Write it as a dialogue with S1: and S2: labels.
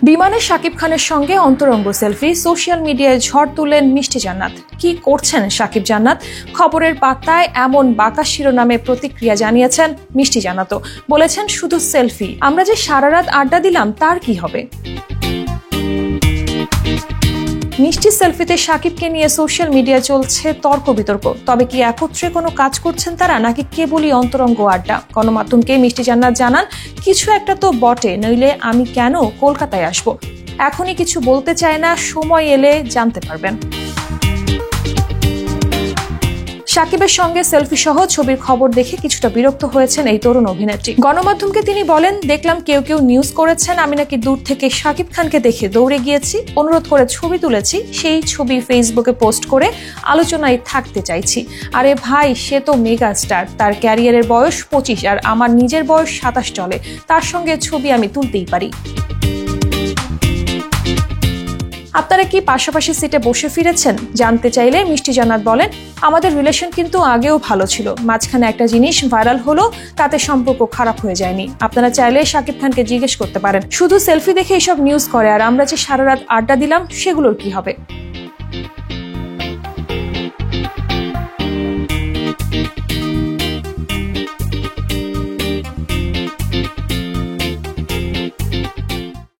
S1: বিমানে শাকিব খানের সঙ্গে অন্তরঙ্গ সেলফি, সোশ্যাল মিডিয়ায় ঝড় তুললেন মিষ্টি জান্নাত। কি করছেন শাকিব জান্নাত? খবরের পাতায় এমন বাঁকা শিরোনামে প্রতিক্রিয়া জানিয়েছেন মিষ্টি জান্নাতও। বলেছেন, শুধু সেলফি, আমরা যে সারা রাত আড্ডা দিলাম তার কি হবে? মিষ্টি সেলফিতে শাকিবকে নিয়ে সোশ্যাল মিডিয়ায় চলছে তর্ক বিতর্ক। তবে কি একত্রে কোনো কাজ করছেন তারা, নাকি কেবলই অন্তরঙ্গ আড্ডা? গণমাধ্যমকে মিষ্টি জান্নাত জানান, কিছু একটা তো বটে, নইলে আমি কেন কলকাতায় আসবো? এখনই কিছু বলতে চায় না, সময় এলে জানতে পারবেন। শাকিবের সঙ্গে সেলফি সহ ছবির খবর দেখে কিছুটা বিরক্ত হয়েছেন এই তরুণ অভিনেত্রী। গণমাধ্যমকে তিনি বলেন, দেখলাম কেউ কেউ নিউজ করেছেন আমি নাকি দূর থেকে শাকিব খানকে দেখে দৌড়ে গিয়েছি, অনুরোধ করে ছবি তুলেছি, সেই ছবি ফেসবুকে পোস্ট করে আলোচনায় থাকতে চাইছি। আরে ভাই, সে তো মেগা স্টার, তার ক্যারিয়ারের বয়স 25 আর আমার নিজের বয়স 27 চলে, তার সঙ্গে ছবি আমি তুলতেই পারি। আপনারা কি পাশাপাশি সিটে বসে ফিরেছেন? জানতে চাইলে মিষ্টি জান্নাত বলেন, আমাদের রিলেশন কিন্তু আগেও ভালো ছিল, মাঝখানে একটা জিনিস ভাইরাল হলো, তাতে সম্পর্ক খারাপ হয়ে যায়নি। আপনারা চাইলে শাকিব খানকে জিজ্ঞেস করতে পারেন, শুধু সেলফি দেখে এসব নিউজ করে আর আমরা যে সারা রাত আড্ডা দিলাম সেগুলোর কি হবে?